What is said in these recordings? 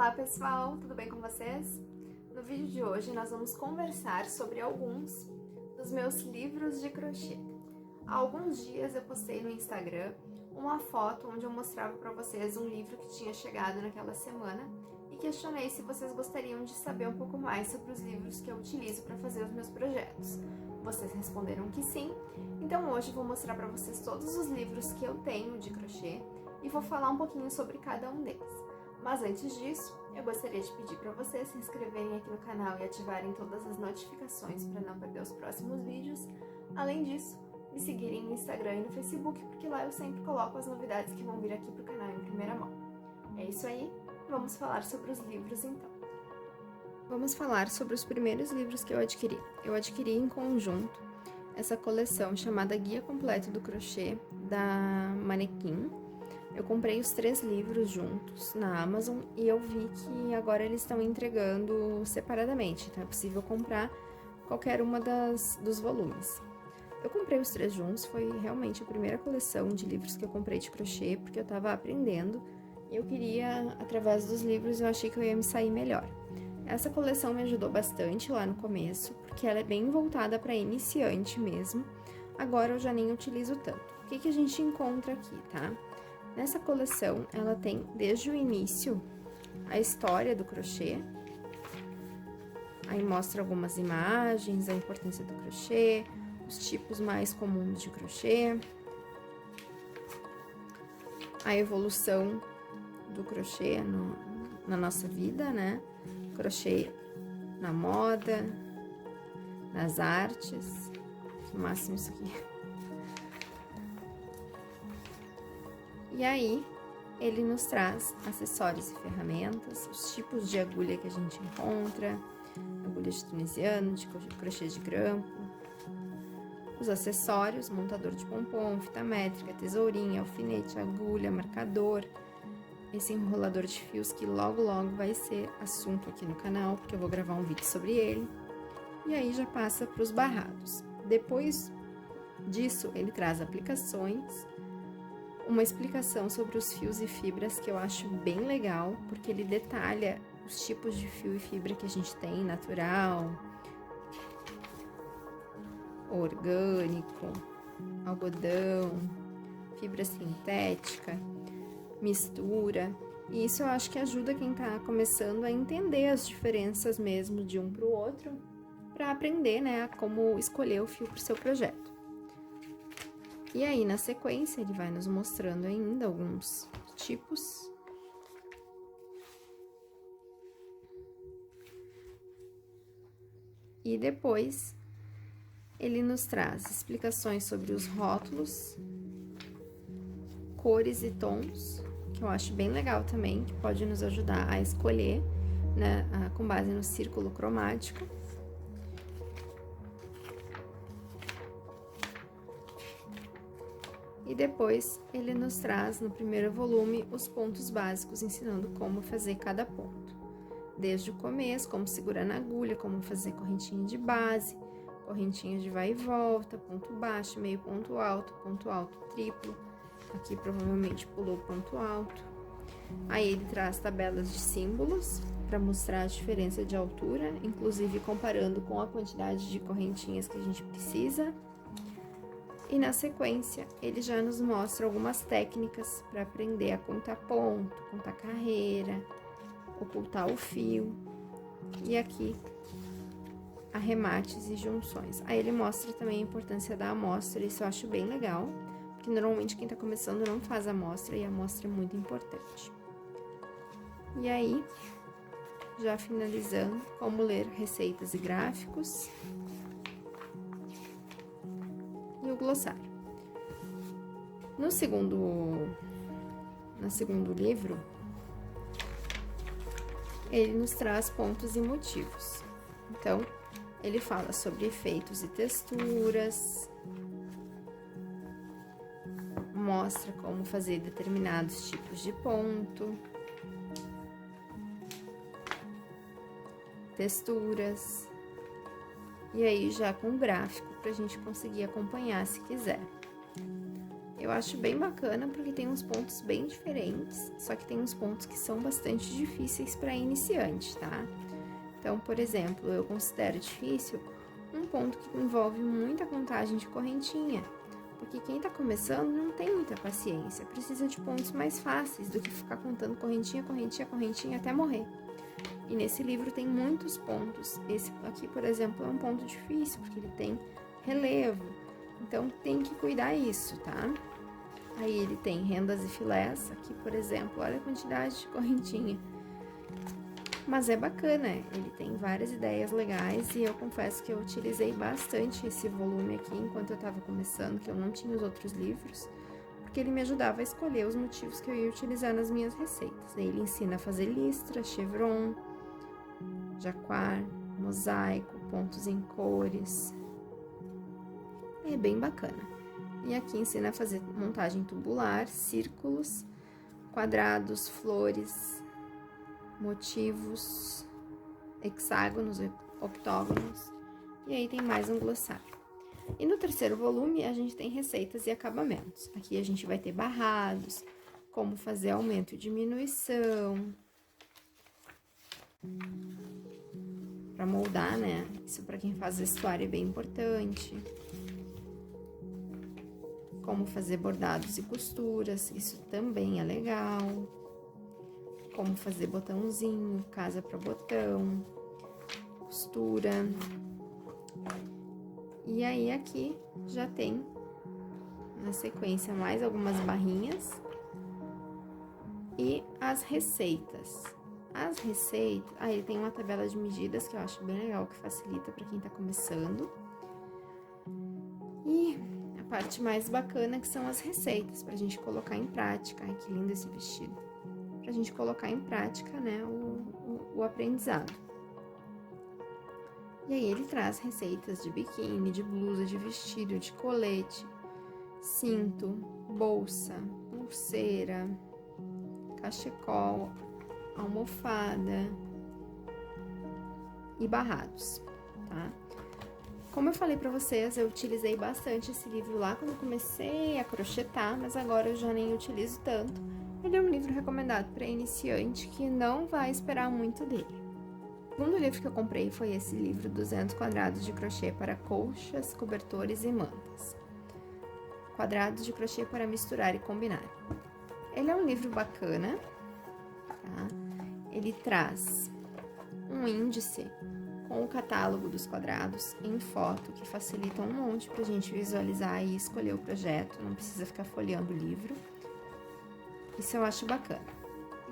Olá pessoal, tudo bem com vocês? No vídeo de hoje nós vamos conversar sobre alguns dos meus livros de crochê. Há alguns dias eu postei no Instagram uma foto onde eu mostrava para vocês um livro que tinha chegado naquela semana e questionei se vocês gostariam de saber um pouco mais sobre os livros que eu utilizo para fazer os meus projetos. Vocês responderam que sim, então hoje eu vou mostrar para vocês todos os livros que eu tenho de crochê e vou falar um pouquinho sobre cada um deles. Mas antes disso, eu gostaria de pedir para vocês se inscreverem aqui no canal e ativarem todas as notificações para não perder os próximos vídeos. Além disso, me seguirem no Instagram e no Facebook, porque lá eu sempre coloco as novidades que vão vir aqui pro canal em primeira mão. É isso aí, vamos falar sobre os livros então. Vamos falar sobre os primeiros livros que eu adquiri. Eu adquiri em conjunto essa coleção chamada Guia Completo do Crochê, da Manequim. Eu comprei os 3 livros juntos na Amazon e eu vi que agora eles estão entregando separadamente, então é possível comprar qualquer uma dos volumes. Eu comprei os 3 juntos, foi realmente a primeira coleção de livros que eu comprei de crochê, porque eu estava aprendendo e eu queria, através dos livros, eu achei que eu ia me sair melhor. Essa coleção me ajudou bastante lá no começo, porque ela é bem voltada para iniciante mesmo. Agora eu já nem utilizo tanto. O que a gente encontra aqui, tá? Nessa coleção, ela tem desde o início a história do crochê, aí mostra algumas imagens, a importância do crochê, os tipos mais comuns de crochê, a evolução do crochê na nossa vida, né? Crochê na moda, nas artes, no máximo isso aqui. E aí, ele nos traz acessórios e ferramentas, os tipos de agulha que a gente encontra, agulha de tunisiano, de crochê de grampo, os acessórios, montador de pompom, fita métrica, tesourinha, alfinete, agulha, marcador, esse enrolador de fios que logo vai ser assunto aqui no canal, porque eu vou gravar um vídeo sobre ele. E aí já passa para os barrados. Depois disso, ele traz aplicações, uma explicação sobre os fios e fibras que eu acho bem legal, porque ele detalha os tipos de fio e fibra que a gente tem, natural, orgânico, algodão, fibra sintética, mistura. E isso eu acho que ajuda quem tá começando a entender as diferenças mesmo de um para o outro, para aprender, né, a como escolher o fio para o seu projeto. E aí, na sequência, ele vai nos mostrando ainda alguns tipos. E depois, ele nos traz explicações sobre os rótulos, cores e tons, que eu acho bem legal também, que pode nos ajudar a escolher, né, com base no círculo cromático. E depois, ele nos traz, no primeiro volume, os pontos básicos, ensinando como fazer cada ponto. Desde o começo, como segurar na agulha, como fazer correntinha de base, correntinha de vai e volta, ponto baixo, meio ponto alto triplo. Aqui, provavelmente, pulou o ponto alto. Aí, ele traz tabelas de símbolos, para mostrar a diferença de altura, inclusive comparando com a quantidade de correntinhas que a gente precisa. E na sequência, ele já nos mostra algumas técnicas para aprender a contar ponto, contar carreira, ocultar o fio. E aqui, arremates e junções. Aí ele mostra também a importância da amostra, isso eu acho bem legal, porque normalmente quem tá começando não faz amostra e a amostra é muito importante. E aí, já finalizando, como ler receitas e gráficos. E o glossário. No segundo livro, ele nos traz pontos e motivos. Então, ele fala sobre efeitos e texturas, mostra como fazer determinados tipos de ponto, texturas, e aí já com gráfico para a gente conseguir acompanhar se quiser. Eu acho bem bacana porque tem uns pontos bem diferentes, só que tem uns pontos que são bastante difíceis para iniciante, tá? Então, por exemplo, eu considero difícil um ponto que envolve muita contagem de correntinha, porque quem tá começando não tem muita paciência, precisa de pontos mais fáceis do que ficar contando correntinha, correntinha, correntinha até morrer. E nesse livro tem muitos pontos. Esse aqui, por exemplo, é um ponto difícil, porque ele tem relevo, então tem que cuidar isso, tá? Aí ele tem rendas e filés, aqui, por exemplo, olha a quantidade de correntinha. Mas é bacana, ele tem várias ideias legais e eu confesso que eu utilizei bastante esse volume aqui enquanto eu estava começando, que eu não tinha os outros livros, porque ele me ajudava a escolher os motivos que eu ia utilizar nas minhas receitas. Ele ensina a fazer listra, chevron, jacquard, mosaico, pontos em cores. É bem bacana. E aqui ensina a fazer montagem tubular, círculos, quadrados, flores, motivos, hexágonos, octógonos, e aí tem mais um glossário. E no terceiro volume a gente tem receitas e acabamentos. Aqui a gente vai ter barrados, como fazer aumento e diminuição, para moldar, né? Isso para quem faz vestuário é bem importante. Como fazer bordados e costuras, isso também é legal. Como fazer botãozinho, casa para botão, costura. E aí aqui já tem na sequência mais algumas barrinhas e as receitas. As receitas, aí tem uma tabela de medidas que eu acho bem legal, que facilita para quem tá começando. E a parte mais bacana que são as receitas pra gente colocar em prática. Ai, que lindo esse vestido. Pra gente colocar em prática, né, o aprendizado. E aí ele traz receitas de biquíni, de blusa, de vestido, de colete, cinto, bolsa, pulseira, cachecol, almofada e barrados, tá? Como eu falei pra vocês, eu utilizei bastante esse livro lá quando eu comecei a crochetar, mas agora eu já nem utilizo tanto. Ele é um livro recomendado para iniciante que não vai esperar muito dele. O segundo livro que eu comprei foi esse livro 200 quadrados de crochê para colchas, cobertores e mantas. Quadrados de crochê para misturar e combinar. Ele é um livro bacana, tá? Ele traz um índice com o catálogo dos quadrados em foto, que facilita um monte pra gente visualizar e escolher o projeto, não precisa ficar folheando o livro. Isso eu acho bacana.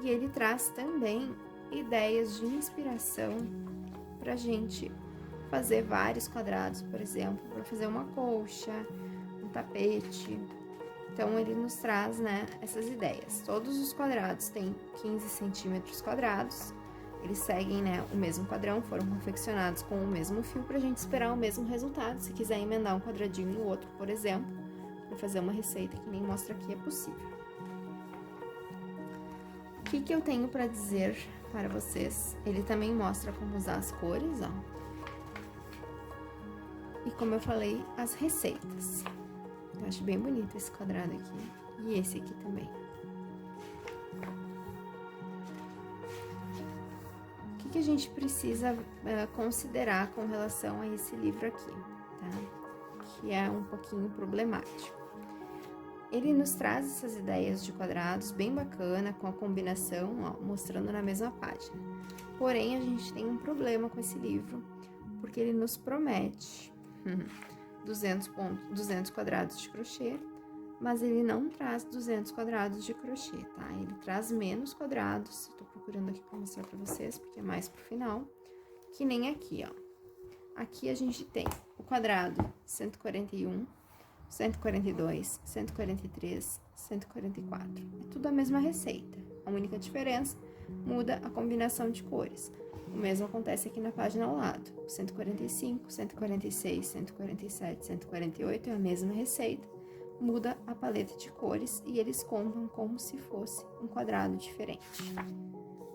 E ele traz também ideias de inspiração pra gente fazer vários quadrados, por exemplo, para fazer uma colcha, um tapete. Então, ele nos traz, né, essas ideias. Todos os quadrados têm 15 centímetros quadrados. Eles seguem, né, o mesmo padrão, foram confeccionados com o mesmo fio pra gente esperar o mesmo resultado. Se quiser emendar um quadradinho no outro, por exemplo, para fazer uma receita que nem mostra aqui, é possível. O que eu tenho para dizer para vocês? Ele também mostra como usar as cores, ó. E como eu falei, as receitas. Eu acho bem bonito esse quadrado aqui. E esse aqui também. O que a gente precisa considerar com relação a esse livro aqui, tá? Que é um pouquinho problemático. Ele nos traz essas ideias de quadrados bem bacana, com a combinação, ó, mostrando na mesma página. Porém, a gente tem um problema com esse livro, porque ele nos promete 200 quadrados de crochê, mas ele não traz 200 quadrados de crochê, tá? Ele traz menos quadrados, tô procurando aqui pra mostrar pra vocês, porque é mais pro final, que nem aqui, ó. Aqui a gente tem o quadrado 141, 142, 143, 144. É tudo a mesma receita. A única diferença muda a combinação de cores. O mesmo acontece aqui na página ao lado. 145, 146, 147, 148 é a mesma receita. Muda a paleta de cores e eles contam como se fosse um quadrado diferente.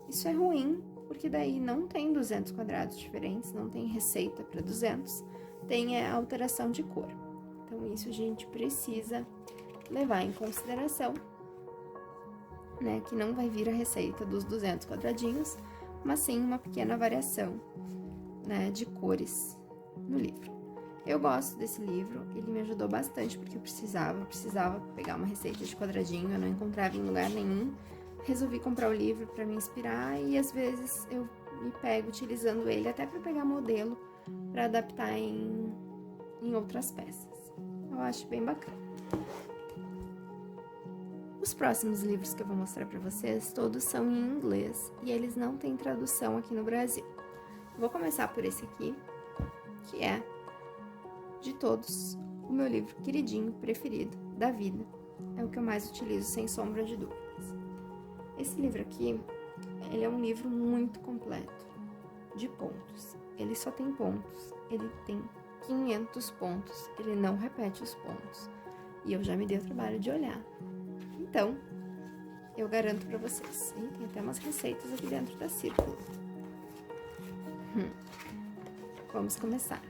Isso é ruim, porque daí não tem 200 quadrados diferentes, não tem receita para 200, tem a alteração de cor. Então, isso a gente precisa levar em consideração, né, que não vai vir a receita dos 200 quadradinhos, mas sim uma pequena variação, né, de cores no livro. Eu gosto desse livro, ele me ajudou bastante porque eu precisava pegar uma receita de quadradinho, eu não encontrava em lugar nenhum. Resolvi comprar o livro para me inspirar e às vezes eu me pego utilizando ele até para pegar modelo para adaptar em outras peças. Eu acho bem bacana. Os próximos livros que eu vou mostrar para vocês, todos são em inglês e eles não têm tradução aqui no Brasil. Vou começar por esse aqui, que é, de todos, o meu livro queridinho, preferido, da vida. É o que eu mais utilizo, sem sombra de dúvidas. Esse livro aqui, ele é um livro muito completo, de pontos. Ele só tem pontos, ele tem 500 pontos, ele não repete os pontos. E eu já me dei o trabalho de olhar. Então, eu garanto pra vocês. E tem até umas receitas aqui dentro da círculo. Vamos começar.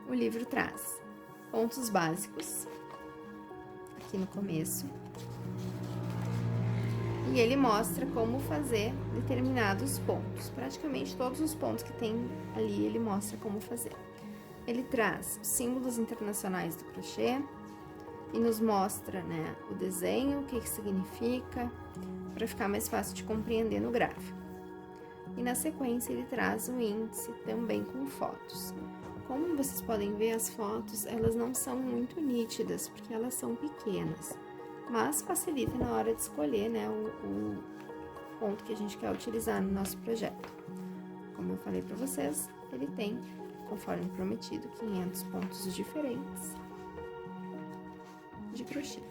O livro traz pontos básicos, aqui no começo. E ele mostra como fazer determinados pontos. Praticamente todos os pontos que tem ali, ele mostra como fazer. Ele traz os símbolos internacionais do crochê e nos mostra, né, o desenho, o que significa, para ficar mais fácil de compreender no gráfico. E na sequência ele traz um índice também com fotos. Como vocês podem ver, as fotos, elas não são muito nítidas, porque elas são pequenas. Mas facilita na hora de escolher, né, o ponto que a gente quer utilizar no nosso projeto. Como eu falei para vocês, ele tem, conforme prometido, 500 pontos diferentes de crochê.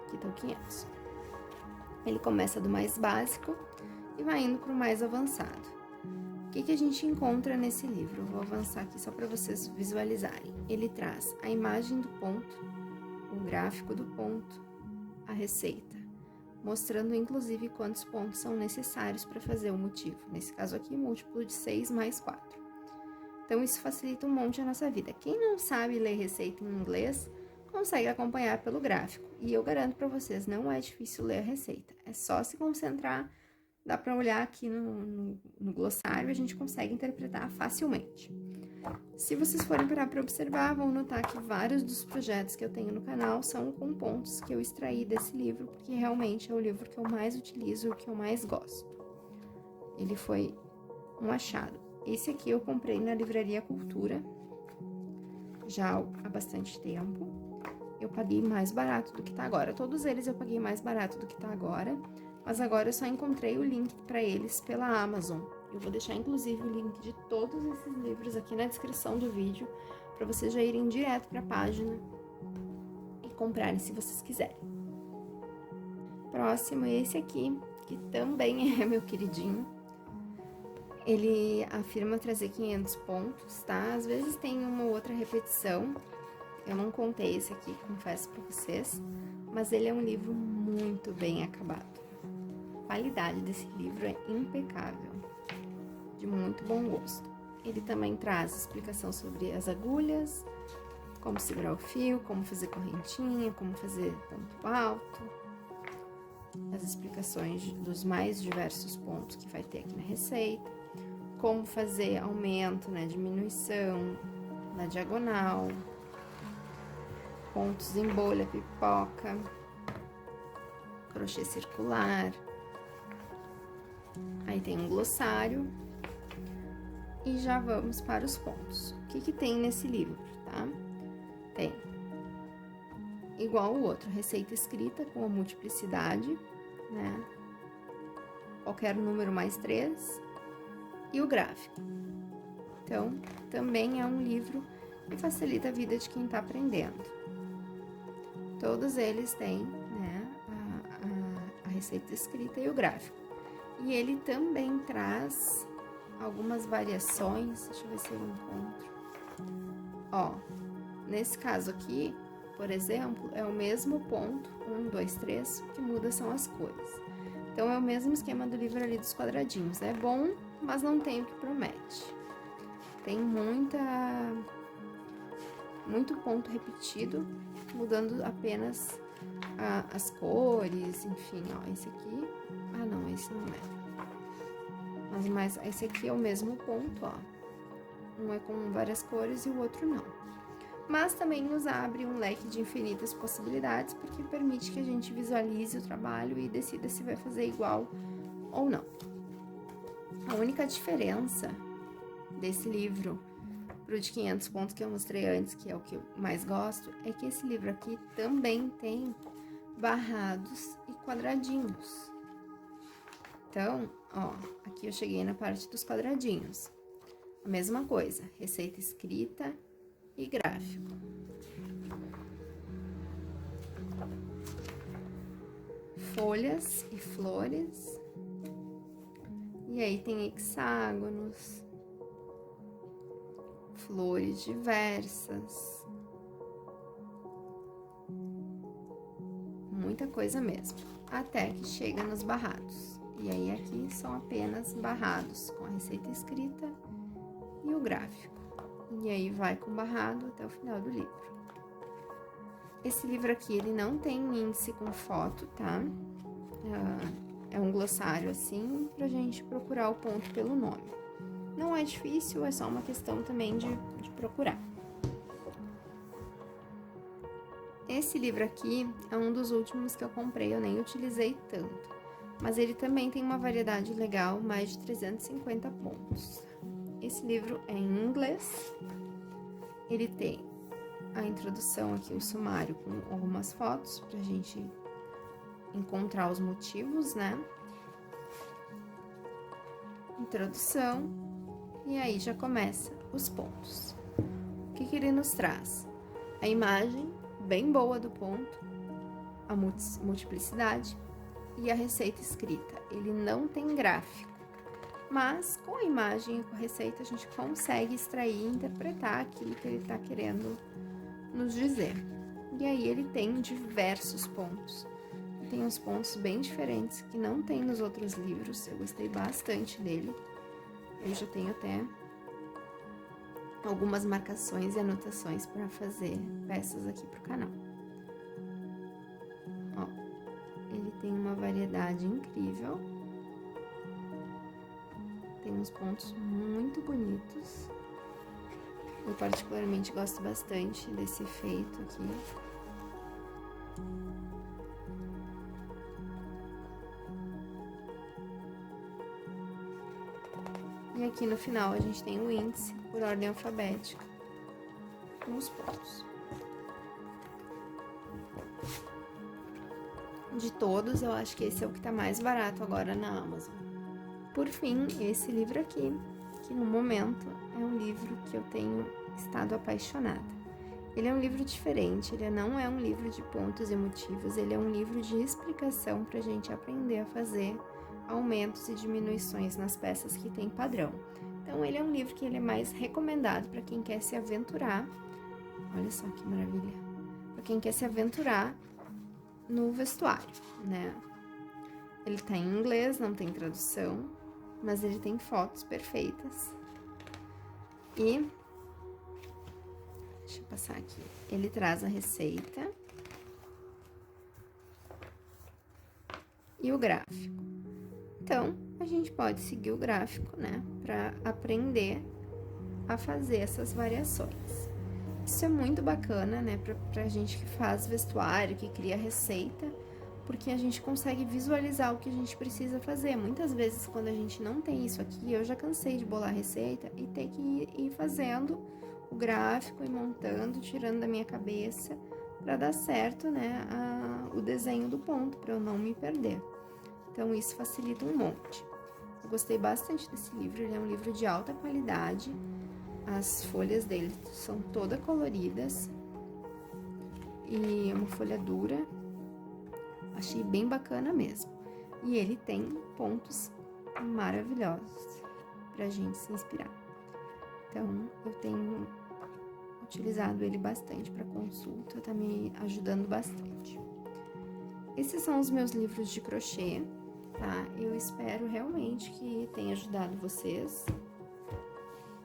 Aqui estão 500. Ele começa do mais básico e vai indo para o mais avançado. O que a gente encontra nesse livro? Eu vou avançar aqui só para vocês visualizarem. Ele traz a imagem do ponto, o gráfico do ponto, a receita, mostrando inclusive quantos pontos são necessários para fazer o motivo. Nesse caso aqui, múltiplo de 6 mais 4. Então, isso facilita um monte a nossa vida. Quem não sabe ler receita em inglês, consegue acompanhar pelo gráfico. E eu garanto para vocês, não é difícil ler a receita. É só se concentrar, dá para olhar aqui no glossário e a gente consegue interpretar facilmente. Se vocês forem parar para observar, vão notar que vários dos projetos que eu tenho no canal são com pontos que eu extraí desse livro, porque realmente é o livro que eu mais utilizo e o que eu mais gosto. Ele foi um achado. Esse aqui eu comprei na Livraria Cultura, já há bastante tempo. Eu paguei mais barato do que tá agora. Todos eles eu paguei mais barato do que tá agora, mas agora eu só encontrei o link para eles pela Amazon. Eu vou deixar, inclusive, o link de todos esses livros aqui na descrição do vídeo, para vocês já irem direto para a página e comprarem se vocês quiserem. Próximo é esse aqui, que também é meu queridinho. Ele afirma trazer 500 pontos, tá? Às vezes tem uma ou outra repetição. Eu não contei esse aqui, confesso para vocês, mas ele é um livro muito bem acabado. A qualidade desse livro é impecável, de muito bom gosto. Ele também traz explicação sobre as agulhas, como segurar o fio, como fazer correntinha, como fazer ponto alto, as explicações dos mais diversos pontos que vai ter aqui na receita, como fazer aumento, né, diminuição na diagonal, pontos em bolha, pipoca, crochê circular. Aí tem um glossário. E já vamos para os pontos. O que tem nesse livro, tá? Tem, igual o outro, receita escrita com a multiplicidade, né? Qualquer número mais 3 e o gráfico. Então, também é um livro que facilita a vida de quem tá aprendendo. Todos eles têm, né, a receita escrita e o gráfico. E ele também traz algumas variações, deixa eu ver se eu encontro. Ó, nesse caso aqui, por exemplo, é o mesmo ponto, 1, 2, 3, o que muda são as cores. Então, é o mesmo esquema do livro ali dos quadradinhos. É bom, mas não tem o que promete. Tem muito ponto repetido, mudando apenas as cores, enfim, ó, esse aqui, não, esse não é, mas esse aqui é o mesmo ponto, ó, um é com várias cores e o outro não. Mas também nos abre um leque de infinitas possibilidades, porque permite que a gente visualize o trabalho e decida se vai fazer igual ou não. A única diferença desse livro pro de 500 pontos que eu mostrei antes, que é o que eu mais gosto, é que esse livro aqui também tem barrados e quadradinhos. Então, ó, aqui eu cheguei na parte dos quadradinhos. A mesma coisa, receita escrita e gráfico. Folhas e flores. E aí tem hexágonos, flores diversas. Muita coisa mesmo. Até que chega nos barrados. E aí aqui são apenas barrados com a receita escrita e o gráfico. E aí vai com barrado até o final do livro. Esse livro aqui, ele não tem índice com foto, tá? É um glossário assim, pra gente procurar o ponto pelo nome. Não é difícil, é só uma questão também de procurar. Esse livro aqui é um dos últimos que eu comprei, eu nem utilizei tanto. Mas ele também tem uma variedade legal, mais de 350 pontos. Esse livro é em inglês, ele tem a introdução aqui, o sumário com algumas fotos pra gente encontrar os motivos, né? Introdução, e aí já começa os pontos. O que ele nos traz? A imagem bem boa do ponto, a multiplicidade e a receita escrita. Ele não tem gráfico. Mas com a imagem e com a receita a gente consegue extrair e interpretar aquilo que ele está querendo nos dizer. E aí ele tem diversos pontos. Tem uns pontos bem diferentes que não tem nos outros livros. Eu gostei bastante dele. Eu já tenho até algumas marcações e anotações para fazer peças aqui pro canal. Ó, ele tem uma variedade incrível. Tem uns pontos muito bonitos. Eu particularmente gosto bastante desse efeito aqui. E aqui no final a gente tem o índice por ordem alfabética com os pontos. De todos, eu acho que esse é o que tá mais barato agora na Amazon. Por fim, esse livro aqui, que no momento é um livro que eu tenho estado apaixonada. Ele é um livro diferente, ele não é um livro de pontos e motivos, ele é um livro de explicação para a gente aprender a fazer aumentos e diminuições nas peças que tem padrão. Então, ele é um livro que ele é mais recomendado para quem quer se aventurar. Olha só que maravilha! Para quem quer se aventurar no vestuário, né? Ele tá em inglês, não tem tradução, mas ele tem fotos perfeitas. E deixa eu passar aqui. Ele traz a receita e o gráfico. Então, a gente pode seguir o gráfico, né, para aprender a fazer essas variações. Isso é muito bacana, né, pra gente que faz vestuário, que cria receita, porque a gente consegue visualizar o que a gente precisa fazer. Muitas vezes, quando a gente não tem isso aqui, eu já cansei de bolar receita e ter que ir fazendo o gráfico e montando, tirando da minha cabeça, para dar certo, né, o desenho do ponto, para eu não me perder. Então, isso facilita um monte. Eu gostei bastante desse livro, ele é um livro de alta qualidade, as folhas dele são todas coloridas e é uma folha dura. Achei bem bacana mesmo. E ele tem pontos maravilhosos pra gente se inspirar. Então, eu tenho utilizado ele bastante para consulta, tá me ajudando bastante. Esses são os meus livros de crochê, tá? Eu espero realmente que tenha ajudado vocês.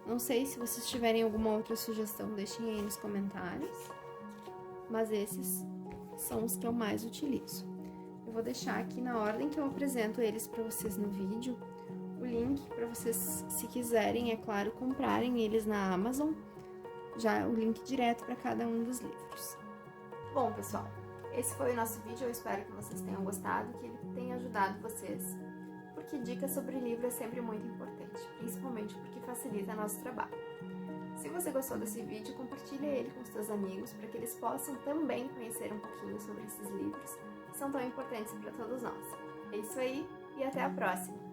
Não sei se vocês tiverem alguma outra sugestão, deixem aí nos comentários, mas esses são os que eu mais utilizo. Eu vou deixar aqui na ordem que eu apresento eles para vocês no vídeo, o link para vocês, se quiserem, é claro, comprarem eles na Amazon, já o link direto para cada um dos livros. Bom, pessoal, esse foi o nosso vídeo, eu espero que vocês tenham gostado, que ele tenha ajudado vocês, porque dicas sobre livro é sempre muito importante, principalmente porque facilita nosso trabalho. Se você gostou desse vídeo, compartilhe ele com os seus amigos, para que eles possam também conhecer um pouquinho sobre esses livros, que são tão importantes para todos nós. É isso aí, e até a próxima!